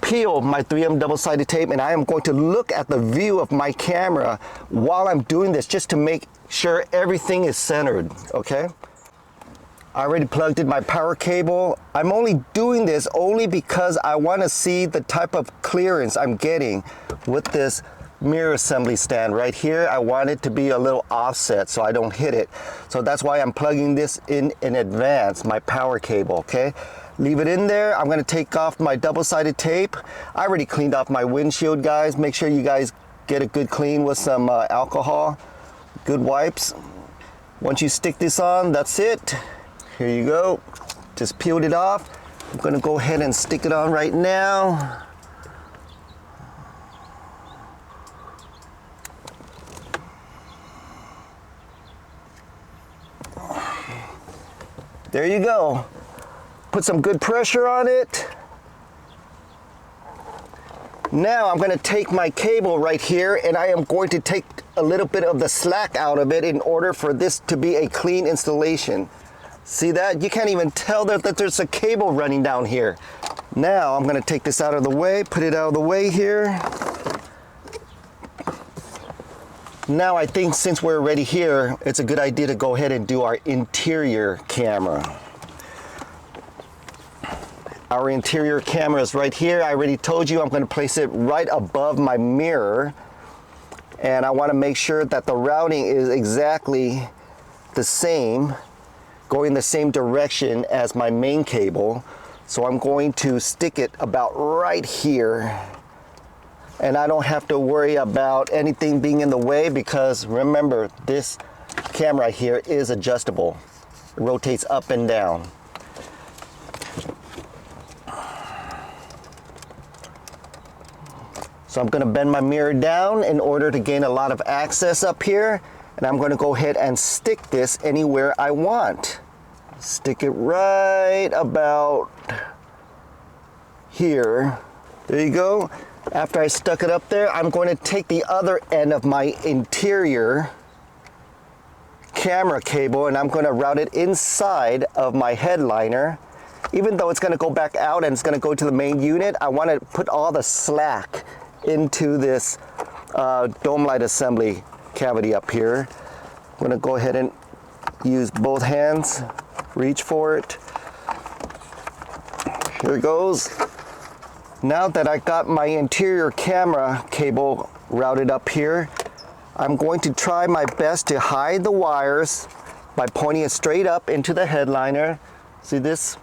[SPEAKER 1] peel my 3M double-sided tape, and I am going to look at the view of my camera while I'm doing this just to make sure everything is centered, okay? I already plugged in my power cable. I'm only doing this only because I want to see the type of clearance I'm getting with this mirror assembly stand right here. I want it to be a little offset so I don't hit it. So that's why I'm plugging this in advance, my power cable, okay? Leave it in there. I'm going to take off my double-sided tape. I already cleaned off my windshield, guys. Make sure you guys get a good clean with some alcohol, good wipes. Once you stick this on, that's it. Here you go. Just peeled it off. I'm going to go ahead and stick it on right now. There you go. Put some good pressure on it. Now I'm going to take my cable right here and I am going to take a little bit of the slack out of it in order for this to be a clean installation. See that? You can't even tell that there's a cable running down here. Now I'm going to take this out of the way, put it out of the way here. Now I think since we're already here, it's a good idea to go ahead and do our interior camera. Our interior camera is right here. I already told you I'm going to place it right above my mirror. And I want to make sure that the routing is exactly the same, going the same direction as my main cable. So I'm going to stick it about right here. And I don't have to worry about anything being in the way because remember, this camera here is adjustable. It rotates up and down. So I'm going to bend my mirror down in order to gain a lot of access up here. And I'm going to go ahead and stick this anywhere I want. Stick it right about here. There you go. After I stuck it up there, I'm going to take the other end of my interior camera cable and I'm going to route it inside of my headliner. Even though it's going to go back out and it's going to go to the main unit, I want to put all the slack into this dome light assembly cavity up here. I'm going to go ahead and use both hands, reach for it. Here it goes. Now that I got my interior camera cable routed up here, I'm going to try my best to hide the wires by pointing it straight up into the headliner. See this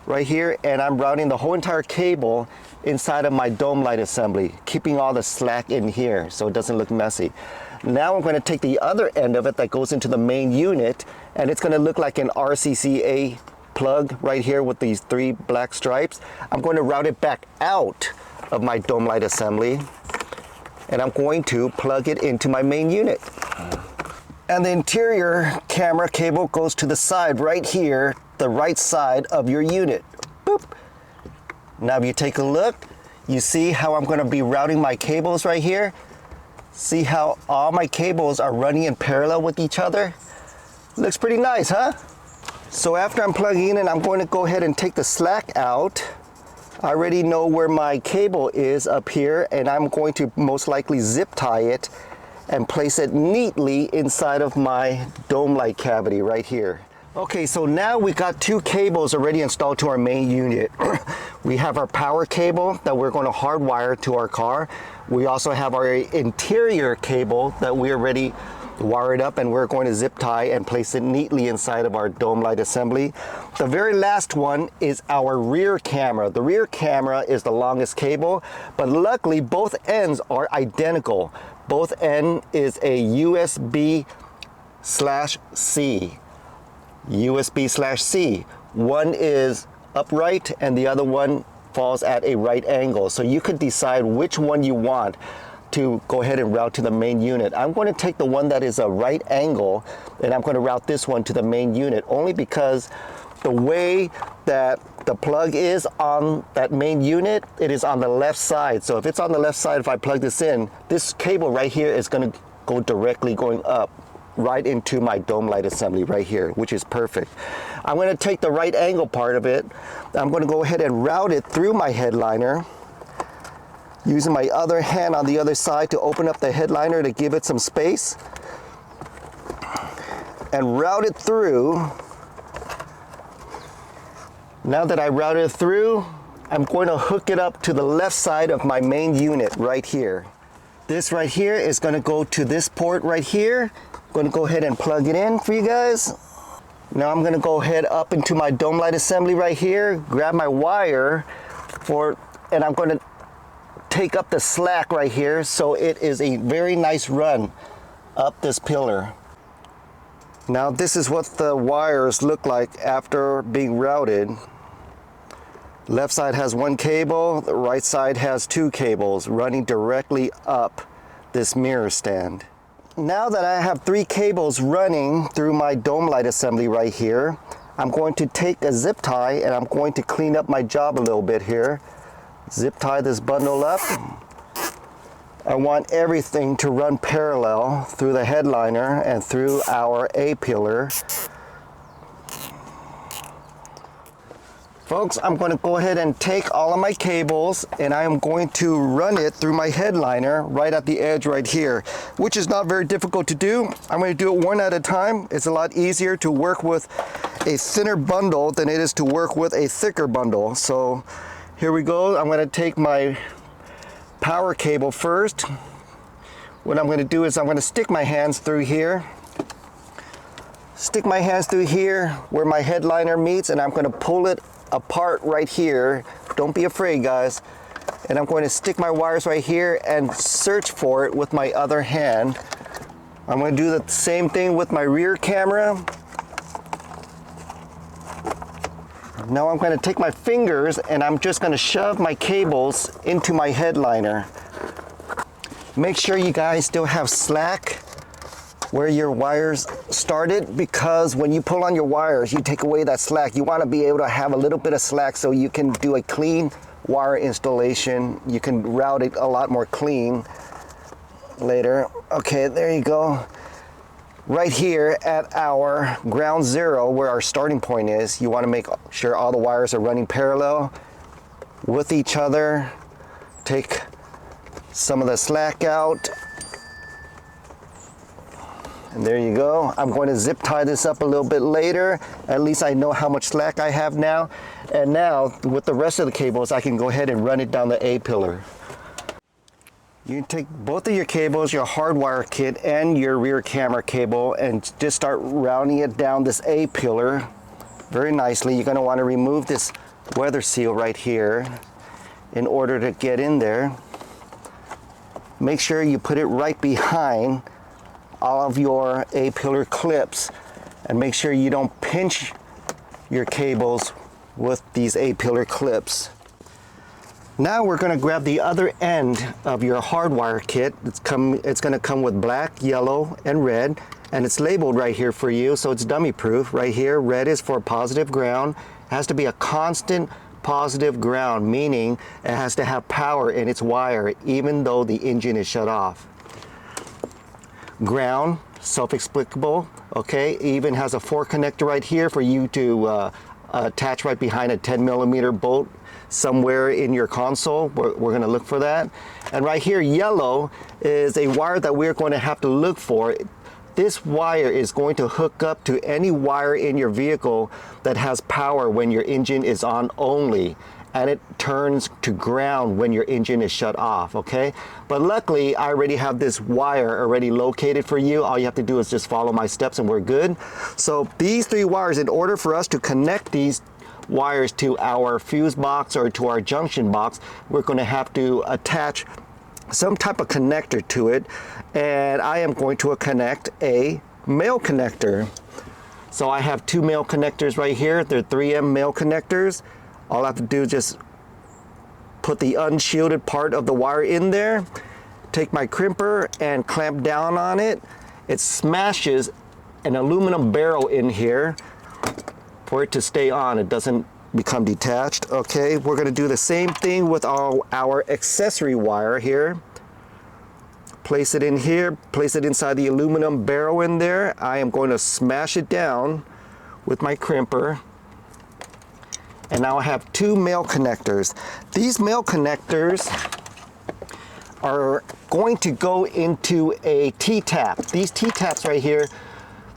[SPEAKER 1] right here? And I'm routing the whole entire cable inside of my dome light assembly, keeping all the slack in here so it doesn't look messy. Now I'm going to take the other end of it that goes into the main unit, and it's going to look like an RCCA plug right here with these 3 black stripes. I'm going to route it back out of my dome light assembly, and I'm going to plug it into my main unit. And the interior camera cable goes to the side right here, the right side of your unit. Boop. Now if you take a look, you see how I'm going to be routing my cables right here? See how all my cables are running in parallel with each other? Looks pretty nice, huh? So after I'm plugging in, I'm going to go ahead and take the slack out. I already know where my cable is up here, and I'm going to most likely zip tie it and place it neatly inside of my dome light cavity right here. Okay, so now we got 2 cables already installed to our main unit. We have our power cable that we're going to hardwire to our car. We also have our interior cable that we already wired up, and we're going to zip tie and place it neatly inside of our dome light assembly. The very last one is our rear camera. The rear camera is the longest cable, but luckily both ends are identical. Both end is a USB/C. USB/C. One is upright and the other one falls at a right angle. So you could decide which one you want. to go ahead and route to the main unit. I'm going to take the one that is a right angle, and I'm going to route this one to the main unit, only because the way that the plug is on that main unit, it is on the left side. So if it's on the left side, if I plug this in, this cable right here is going to go directly going up right into my dome light assembly right here, which is perfect. I'm going to take the right angle part of it. I'm going to go ahead and route it through my headliner, using my other hand on the other side to open up the headliner to give it some space, and route it through. Now that I routed it through, I'm going to hook it up to the left side of my main unit right here. This right here is going to go to this port right here. I'm going to go ahead and plug it in for you guys. Now I'm going to go ahead up into my dome light assembly right here, grab my wire and I'm going to take up the slack right here, so it is a very nice run up this pillar. Now this is what the wires look like after being routed. Left side has one cable, the right side has two cables running directly up this mirror stand. Now that I have three cables running through my dome light assembly right here, I'm going to take a zip tie and I'm going to clean up my job a little bit here. Zip tie this bundle up. I want everything to run parallel through the headliner and through our A pillar. Folks, I'm going to go ahead and take all of my cables and I am going to run it through my headliner right at the edge right here, which is not very difficult to do. I'm going to do it one at a time. It's a lot easier to work with a thinner bundle than it is to work with a thicker bundle. So here we go. I'm going to take my power cable first. What I'm going to do is I'm going to stick my hands through here. Stick my hands through here where my headliner meets, and I'm going to pull it apart right here. Don't be afraid, guys. And I'm going to stick my wires right here and search for it with my other hand. I'm going to do the same thing with my rear camera. Now I'm going to take my fingers and I'm just going to shove my cables into my headliner. Make sure you guys still have slack where your wires started, because when you pull on your wires, you take away that slack. You want to be able to have a little bit of slack so you can do a clean wire installation. You can route it a lot more clean later. Okay, there you go. Right here at our ground zero, where our starting point is, you want to make sure all the wires are running parallel with each other. Take some of the slack out. And there you go. I'm going to zip tie this up a little bit later. At least I know how much slack I have now. And now, with the rest of the cables, I can go ahead and run it down the A pillar. You can take both of your cables, your hardwire kit and your rear camera cable, and just start rounding it down this A pillar very nicely. You're going to want to remove this weather seal right here in order to get in there. Make sure you put it right behind all of your A pillar clips, and make sure you don't pinch your cables with these A pillar clips. Now we're going to grab the other end of your hardwire kit. It's going to come with black, yellow, and red, and it's labeled right here for you, so it's dummy proof. Right here, red is for positive ground. It has to be a constant positive ground, meaning it has to have power in its wire even though the engine is shut off. Ground, self-explicable, okay? It even has a 4 connector right here for you to attach right behind a 10mm bolt somewhere in your console. We're going to look for that. And right here, yellow is a wire that we're going to have to look for. This wire is going to hook up to any wire in your vehicle that has power when your engine is on only, and it turns to ground when your engine is shut off, okay? But luckily, I already have this wire already located for you. All you have to do is just follow my steps and we're good. So these 3 wires, in order for us to connect these wires to our fuse box or to our junction box, we're going to have to attach some type of connector to it, and I am going to connect a male connector. So I have 2 male connectors right here. They're 3M male connectors. All I have to do is just put the unshielded part of the wire in there, take my crimper and clamp down on it. It smashes an aluminum barrel in here for it to stay on. It doesn't become detached. Okay, we're going to do the same thing with our accessory wire here. Place it in here, place it inside the aluminum barrel in there. I am going to smash it down with my crimper. And now I have two male connectors. These male connectors are going to go into a T-tap. These T-taps right here,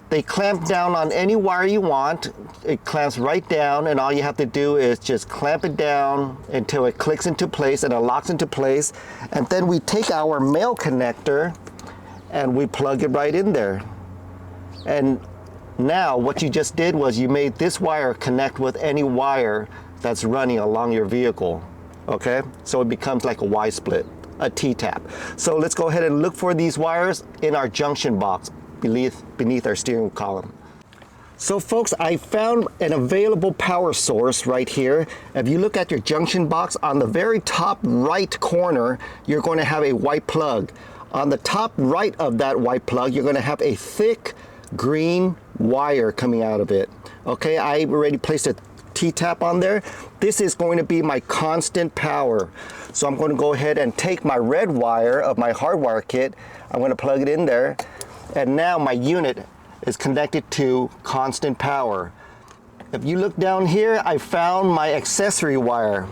[SPEAKER 1] they clamp down on any wire you want. It clamps right down, and all you have to do is just clamp it down until it clicks into place and it locks into place. And then we take our male connector and we plug it right in there. And now what you just did was you made this wire connect with any wire that's running along your vehicle. Okay, so it becomes like a Y-split, a T-tap. So let's go ahead and look for these wires in our junction box beneath our steering column. So folks, I found an available power source right here. If you look at your junction box, on the very top right corner, you're going to have a white plug. On the top right of that white plug, you're going to have a thick green wire coming out of it. Okay, I already placed a T-tap on there. This is going to be my constant power. So I'm going to go ahead and take my red wire of my hardwire kit. I'm going to plug it in there. And now my unit is connected to constant power. If you look down here, I found my accessory wire.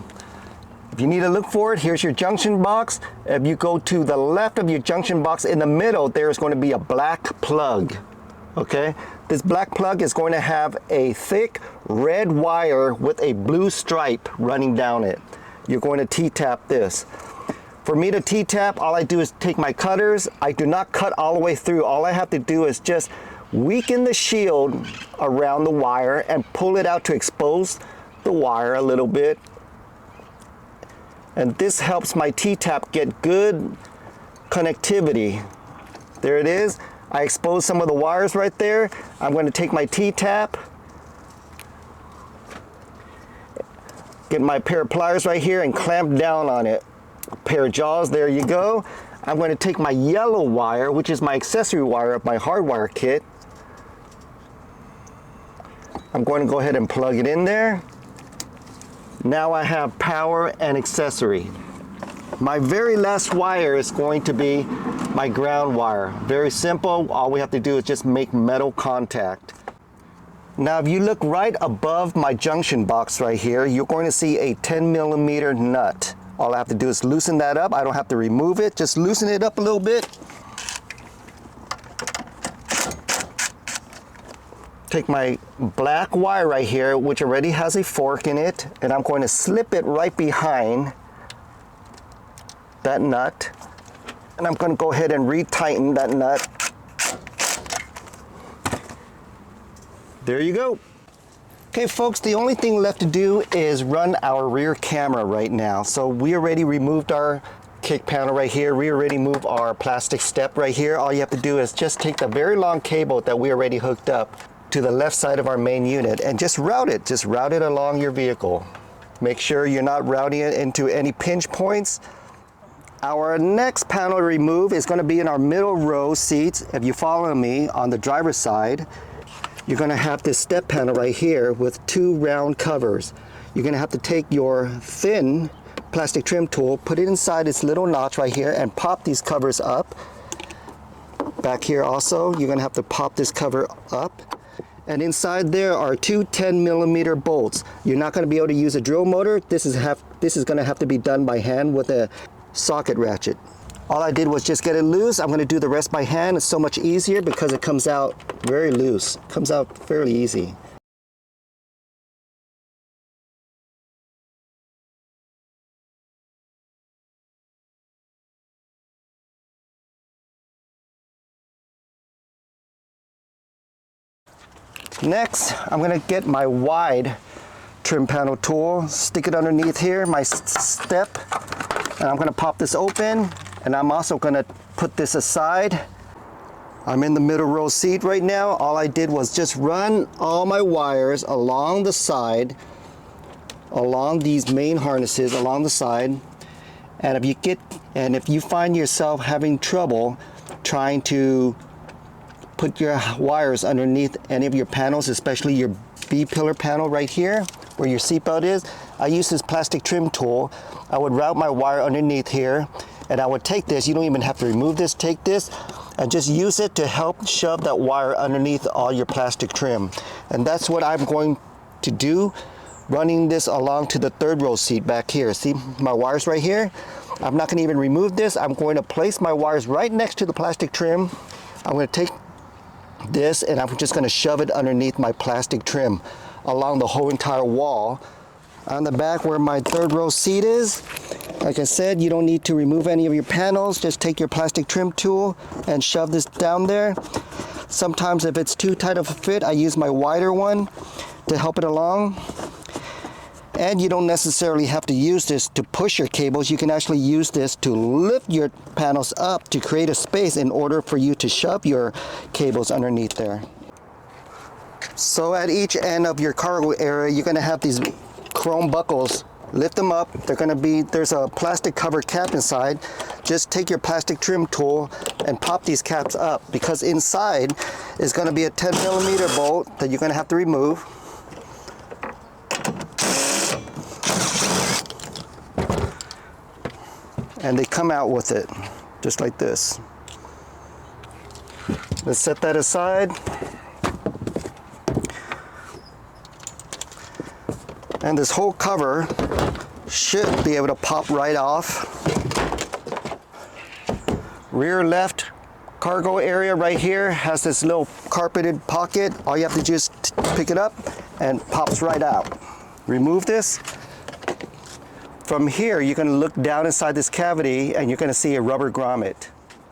[SPEAKER 1] If you need to look for it, here's your junction box. If you go to the left of your junction box, in the middle, there's going to be a black plug. Okay, this black plug is going to have a thick red wire with a blue stripe running down it. You're going to T-tap this. For me to T-tap, all I do is take my cutters. I do not cut all the way through. All I have to do is just weaken the shield around the wire and pull it out to expose the wire a little bit. And this helps my T-tap get good connectivity. There it is. I exposed some of the wires right there. I'm going to take my T-tap, get my pair of pliers right here and clamp down on it. A pair of jaws, there you go. I'm going to take my yellow wire, which is my accessory wire of my hardwire kit. I'm going to go ahead and plug it in there. Now I have power and accessory. My very last wire is going to be my ground wire. Very simple. All we have to do is just make metal contact. Now if you look right above my junction box right here, you're going to see a 10mm nut. All I have to do is loosen that up. I don't have to remove it, just loosen it up a little bit. Take my black wire right here, which already has a fork in it, and I'm going to slip it right behind that nut. And I'm going to go ahead and retighten that nut. There you go. Okay folks, the only thing left to do is run our rear camera right now. So we already removed our kick panel right here. We already moved our plastic step right here. All you have to do is just take the very long cable that we already hooked up to the left side of our main unit and just route it. Just route it along your vehicle. Make sure you're not routing it into any pinch points. Our next panel to remove is going to be in our middle row seats. If you follow me on the driver's side, you're going to have this step panel right here with two round covers. You're going to have to take your thin plastic trim tool, put it inside this little notch right here and pop these covers up. Back here also, you're going to have to pop this cover up. And inside there are two 10mm bolts. You're not going to be able to use a drill motor. This is going to have to be done by hand with a socket ratchet. All I did was just get it loose. I'm going to do the rest by hand. It's so much easier because it comes out very loose. It comes out fairly easy. Next, I'm going to get my wide trim panel tool, stick it underneath here, my step, and I'm going to pop this open, and I'm also going to put this aside. I'm in the middle row seat right now. All I did was just run all my wires along the side, along these main harnesses along the side, And if you find yourself having trouble trying to put your wires underneath any of your panels, especially your B-pillar panel right here where your seatbelt is, I use this plastic trim tool. I would route my wire underneath here, and I would take this, you don't even have to remove this, take this and just use it to help shove that wire underneath all your plastic trim. And that's what I'm going to do, running this along to the third row seat back here. See my wires right here? I'm not going to even remove this. I'm going to place my wires right next to the plastic trim. I'm going to take this and I'm just going to shove it underneath my plastic trim along the whole entire wall. On the back where my third row seat is, like I said, you don't need to remove any of your panels. Just take your plastic trim tool and shove this down there. Sometimes if it's too tight of a fit, I use my wider one to help it along. And you don't necessarily have to use this to push your cables. You can actually use this to lift your panels up to create a space in order for you to shove your cables underneath there. So at each end of your cargo area, you're going to have these chrome buckles. Lift them up. There's a plastic cover cap inside. Just take your plastic trim tool and pop these caps up, because inside is going to be a 10mm bolt that you're going to have to remove. And they come out with it, just like this. Let's set that aside. And this whole cover should be able to pop right off. Rear left cargo area right here has this little carpeted pocket. All you have to do is pick it up and it pops right out. Remove this. From here, you're going to look down inside this cavity and you're going to see a rubber grommet.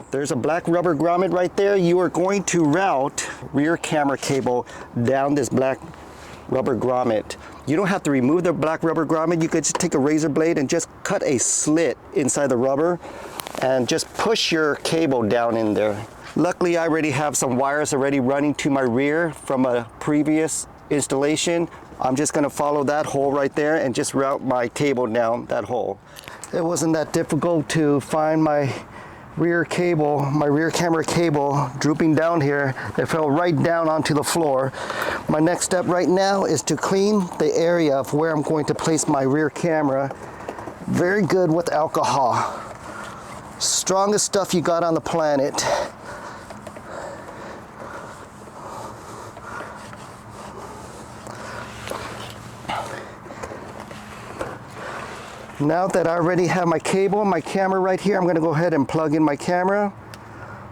[SPEAKER 1] There's a black rubber grommet right there. You are going to route rear camera cable down this black rubber grommet. You don't have to remove the black rubber grommet. You could just take a razor blade and just cut a slit inside the rubber and just push your cable down in there. Luckily, I already have some wires already running to my rear from a previous installation. I'm just going to follow that hole right there and just route my cable down that hole. It wasn't that difficult to find my rear cable, my rear camera cable drooping down here. It fell right down onto the floor. My next step right now is to clean the area of where I'm going to place my rear camera. Very good with alcohol. Strongest stuff you got on the planet. Now that I already have my cable, my camera right here, I'm going to go ahead and plug in my camera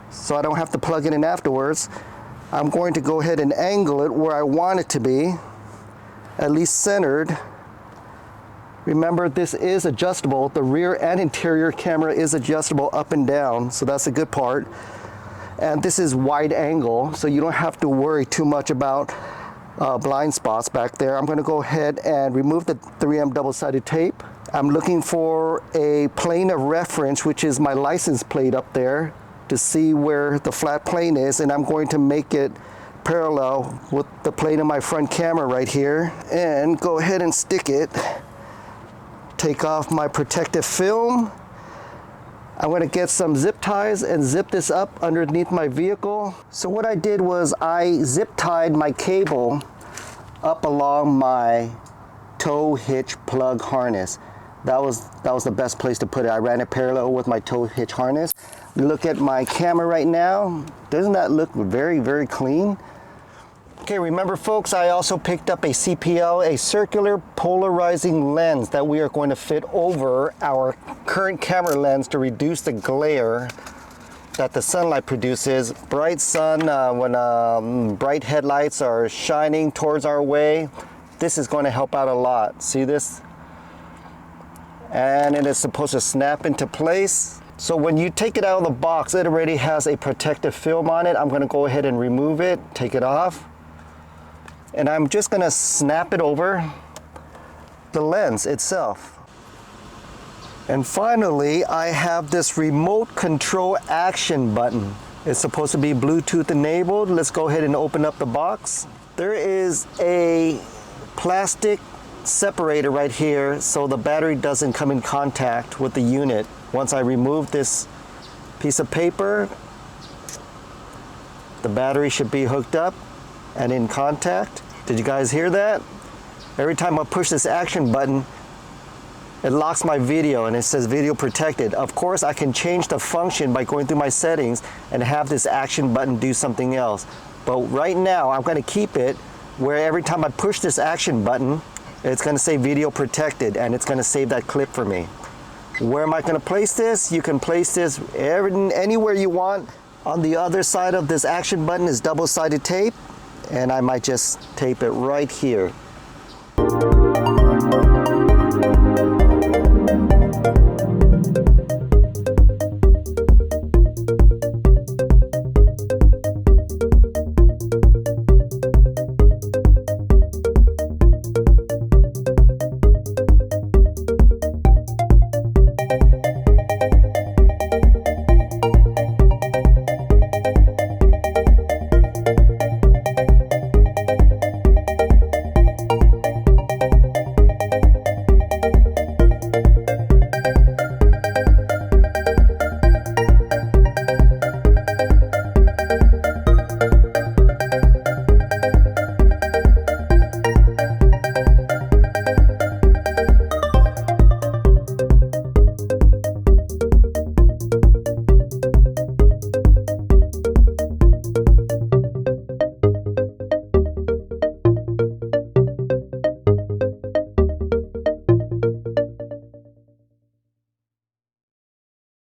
[SPEAKER 1] so I don't have to plug it in afterwards. I'm going to go ahead and angle it where I want it to be, at least centered. Remember, this is adjustable. The rear and interior camera is adjustable up and down, so that's a good part. And this is wide angle, so you don't have to worry too much about blind spots back there. I'm going to go ahead and remove the 3M double-sided tape. I'm looking for a plane of reference, which is my license plate up there, to see where the flat plane is, and I'm going to make it parallel with the plane of my front camera right here, and go ahead and stick it. Take off my protective film. I'm going to get some zip ties and zip this up underneath my vehicle. So what I did was I zip tied my cable up along my tow hitch plug harness. That was the best place to put it. I ran it parallel with my tow hitch harness. Look at my camera right now. Doesn't that look very, very clean? Okay, remember folks, I also picked up a CPL, a circular polarizing lens that we are going to fit over our current camera lens to reduce the glare that the sunlight produces. Bright sun, when bright headlights are shining towards our way, this is going to help out a lot. See this? And it is supposed to snap into place. So when you take it out of the box, it already has a protective film on it. I'm going to go ahead and remove it, take it off. And I'm just going to snap it over the lens itself. And finally, I have this remote control action button. It's supposed to be Bluetooth enabled. Let's go ahead and open up the box. There is a plastic separator right here so the battery doesn't come in contact with the unit. Once I remove this piece of paper, the battery should be hooked up and in contact. Did you guys hear that? Every time I push this action button, it locks my video and it says video protected. Of course, I can change the function by going through my settings and have this action button do something else. But right now, I'm going to keep it where every time I push this action button, it's going to say video protected and it's going to save that clip for me. Where am I going to place this? You can place this anywhere you want. On the other side of this action button is double-sided tape, and I might just tape it right here.